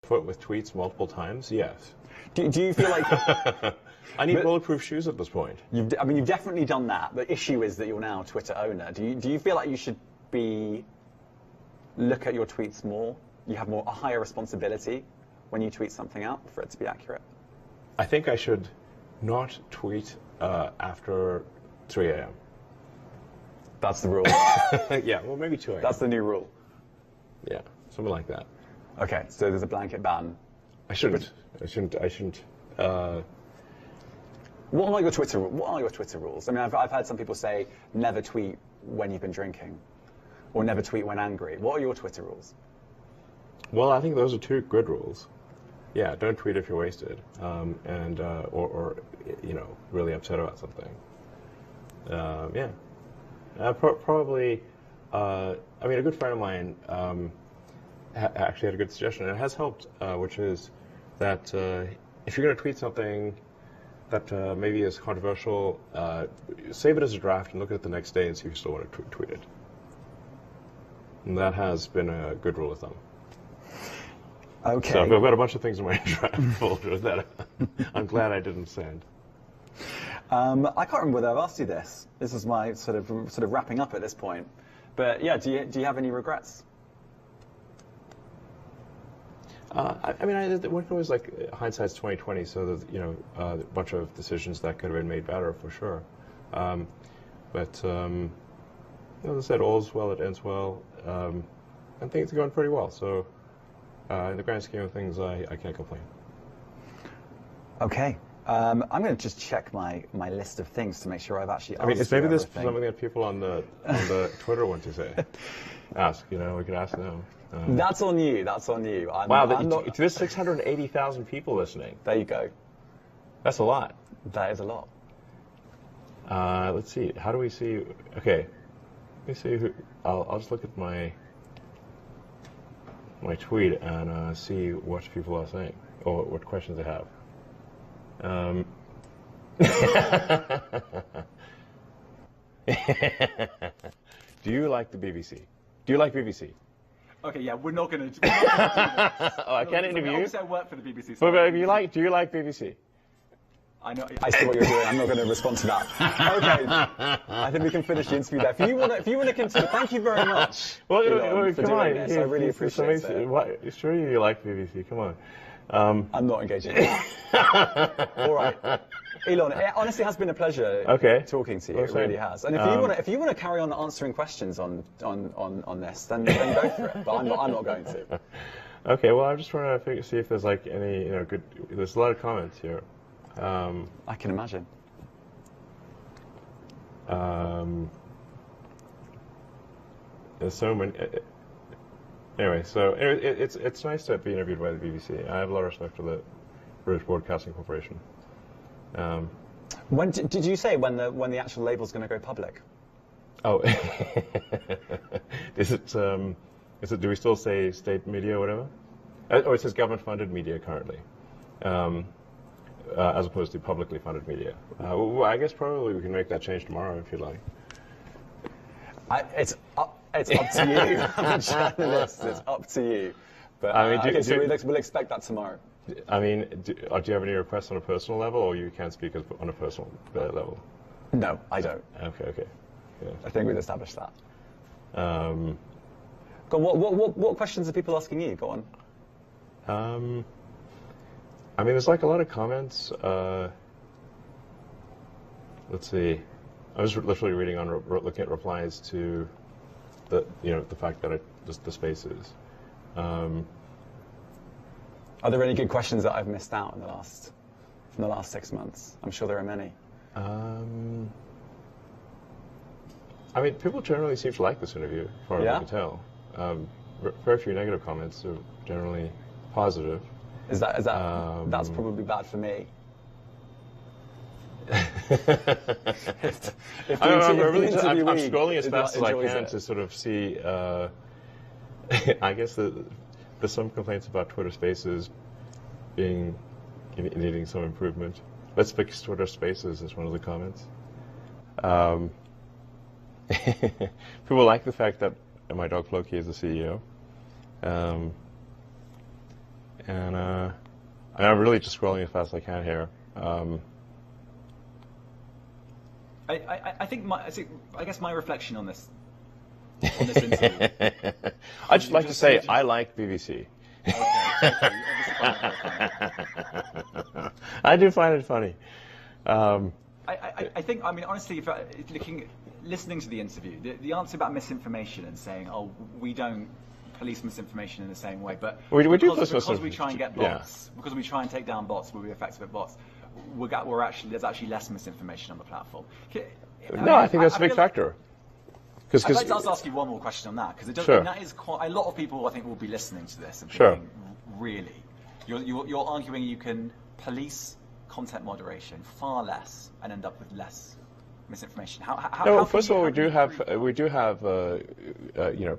foot with tweets multiple times? Yes. Do you feel like I need bulletproof shoes at this point. you've definitely done that. The issue is that you're now a Twitter owner. Do you feel like you should look at your tweets more? You have a higher responsibility when you tweet something out for it to be accurate? I think I should not tweet after 3 a.m. That's the rule. Yeah, well, maybe 2 a.m. That's the new rule. Yeah, something like that. Okay, so there's a blanket ban. I shouldn't. What are your Twitter rules? I mean, I've had some people say never tweet when you've been drinking, or never tweet when angry. What are your Twitter rules? Well, I think those are two good rules. Yeah, don't tweet if you're wasted, or really upset about something. Yeah, probably. I mean, a good friend of mine actually had a good suggestion, and it has helped, which is that if you're going to tweet something that maybe is controversial, save it as a draft and look at it the next day and see if you still want to tweet it. And that has been a good rule of thumb. Okay. So I've got a bunch of things in my draft folder that I'm glad I didn't send. I can't remember whether I've asked you this. This is my sort of wrapping up at this point. But yeah, do you have any regrets? I mean, one can always, like, hindsight's 20/20, so that, a bunch of decisions that could have been made better for sure. But as I said, all's well that ends well, and things are going pretty well. So in the grand scheme of things, I can't complain. Okay. I'm going to just check my list of things to make sure I've actually asked. I mean, maybe this is everything. something that people on the Twitter want to say. Ask, we could ask them. That's on you. That's on you. There's 680,000 people listening. There you go. That's a lot. That is a lot. Let's see. How do we see? Okay. Let me see who. I'll just look at my tweet and see what people are saying or what questions they have. Do you like the BBC? Do you like BBC? Okay, yeah, we're not going to. Oh, I can't interview you. Obviously, I work for the BBC. But if do you like BBC? I know. I see what you're doing. I'm not going to respond to that. Okay, I think we can finish the interview there. If you want to continue, thank you very much. Well, for come doing on. this. I really appreciate it. Sure, you like BBC. Come on. I'm not engaging. All right, Elon. It honestly has been a pleasure talking to you. It really has. And if you want to carry on answering questions on this, then go for it. But I'm not going to. Okay. Well, I'm just trying to see if there's like any good. There's a lot of comments here. I can imagine. There's so many. Anyway, so it's nice to be interviewed by the BBC. I have a lot of respect for the British Broadcasting Corporation. When did you say when the actual label's going to go public? Oh, is it? Do we still say state media or whatever? Oh, it says government-funded media currently, as opposed to publicly funded media. Well, I guess probably we can make that change tomorrow if you like. It's up to you. I'm a journalist. It's up to you. But I mean, we'll expect that tomorrow. I mean, do you have any requests on a personal level, or you can't speak on a personal level? No, I don't. Okay. Yeah. I think we've established that. Go on, what questions are people asking you? Go on. I mean, there's like a lot of comments. Let's see. I was literally reading looking at replies to the fact that the spaces. Are there any good questions that I've missed out from the last 6 months? I'm sure there are many. I mean, people generally seem to like this interview, as far as I can tell. Very few negative comments, are generally positive. Is that that's probably bad for me. I'm scrolling as fast as I can to sort of see. I guess there's some complaints about Twitter Spaces needing some improvement. Let's fix Twitter Spaces is one of the comments. People like the fact that my dog Floki is the CEO. and I'm really just scrolling as fast as I can here. I guess my reflection on this interview. I'd just like to say I like BBC. Okay. I do find it funny. I think, I mean, honestly, if listening to the interview, the answer about misinformation and saying, oh, we don't police misinformation in the same way, but we do because we try and get bots, because we try and take down bots, we'll be effective at bots. There's actually less misinformation on the platform. I think that's a big factor. I'd like to ask you one more question on that, because that is quite a lot of people, I think, will be listening to this and thinking, really, you're arguing you can police content moderation far less and end up with less misinformation. First of all, we do have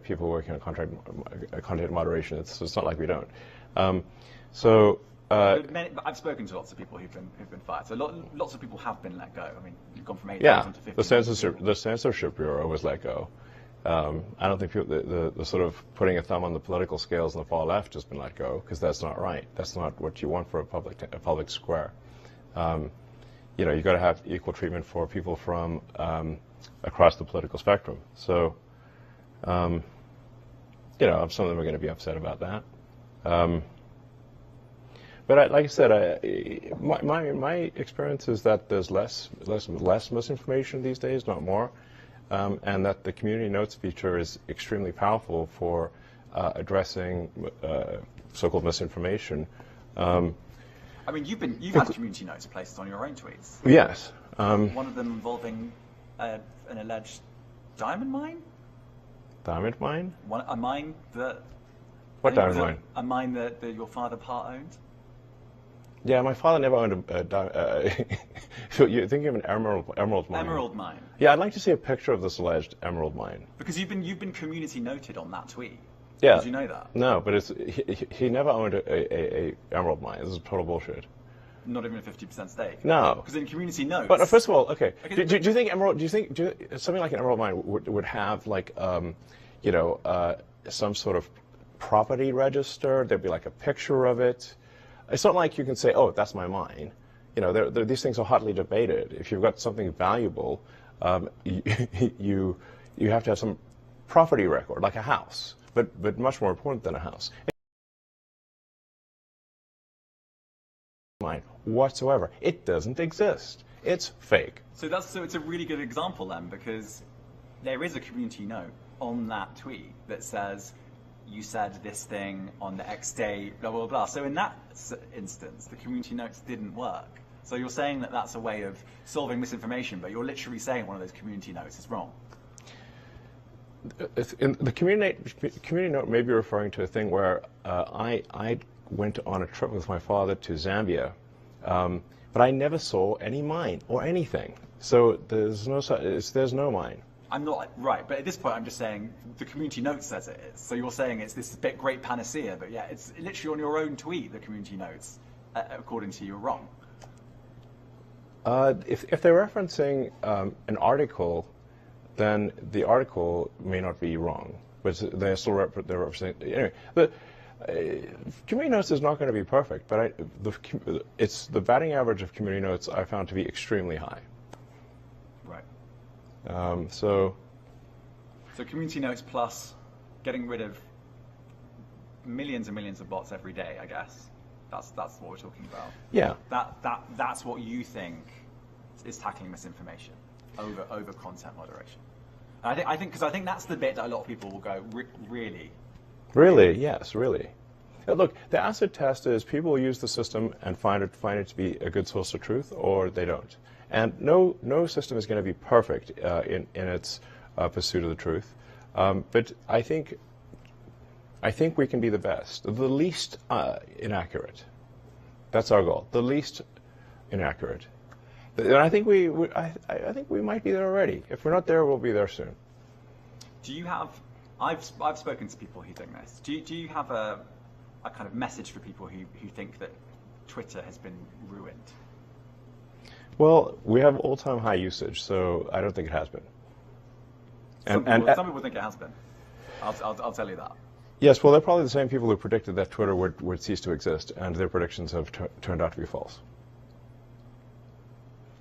people working on content moderation. It's not like we don't. I've spoken to lots of people who've been fired. So lots of people have been let go. I mean, you've gone from 8,000 to 50,000. The censorship bureau was let go. I don't think the sort of putting a thumb on the political scales on the far left has been let go, because that's not right. That's not what you want for a public square. You've got to have equal treatment for people from across the political spectrum. So, some of them are going to be upset about that. But like I said, my experience is that there's less misinformation these days, not more, and that the community notes feature is extremely powerful for addressing so-called misinformation. I mean, you've had community notes placed on your own tweets. Yes. One of them involving an alleged diamond mine. Diamond mine? A mine that. What diamond mine? A mine that your father part-owned. Yeah, my father never owned a so you're thinking of an emerald mine? Emerald mine. Yeah, I'd like to see a picture of this alleged emerald mine. Because you've been community noted on that tweet. Yeah. Did you know that? No, but he never owned a emerald mine. This is total bullshit. Not even a 50% stake. No. Because in community notes. But first of all, okay. Do you think emerald? Do you think something like an emerald mine would have like some sort of property register? There'd be like a picture of it. It's not like you can say, "Oh, that's my mine." These things are hotly debated. If you've got something valuable, you have to have some property record, like a house, but much more important than a house. Mine whatsoever. It doesn't exist. It's fake. So it's a really good example then, because there is a community note on that tweet that says, you said this thing on the X day, blah, blah, blah. So in that instance, the community notes didn't work. So you're saying that that's a way of solving misinformation, but you're literally saying one of those community notes is wrong. The community note may be referring to a thing where I went on a trip with my father to Zambia, but I never saw any mine or anything. So there's no mine. I'm not right, but at this point I'm just saying the community note says it is. So you're saying it's this great panacea, but yeah, it's literally on your own tweet, the community notes, according to you, are wrong. If they're referencing an article, then the article may not be wrong, but they're still representing. Anyway, the community notes is not going to be perfect, but it's the batting average of community notes I found to be extremely high. Right. So community notes plus getting rid of millions and millions of bots every day, I guess. That's what we're talking about. Yeah. That's what you think is tackling misinformation over content moderation. And I think that's the bit that a lot of people will go, really? Really? Yes, really. Look, the acid test is people will use the system and find it to be a good source of truth, or they don't. And no system is going to be perfect in its pursuit of the truth. But I think we can be the best, the least inaccurate. That's our goal, the least inaccurate. And I think I think we might be there already. If we're not there, we'll be there soon. Do you have? I've spoken to people who think this. Do you have a kind of message for people who think that Twitter has been ruined? Well, we have all-time high usage, so I don't think it has been. Some people think it has been. I'll tell you that. Yes, well, they're probably the same people who predicted that Twitter would cease to exist, and their predictions have turned out to be false.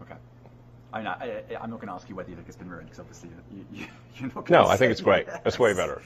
Okay. I'm not going to ask you whether you think it's been ruined, because obviously you're not going to No, I think it's great. Yes. It's way better.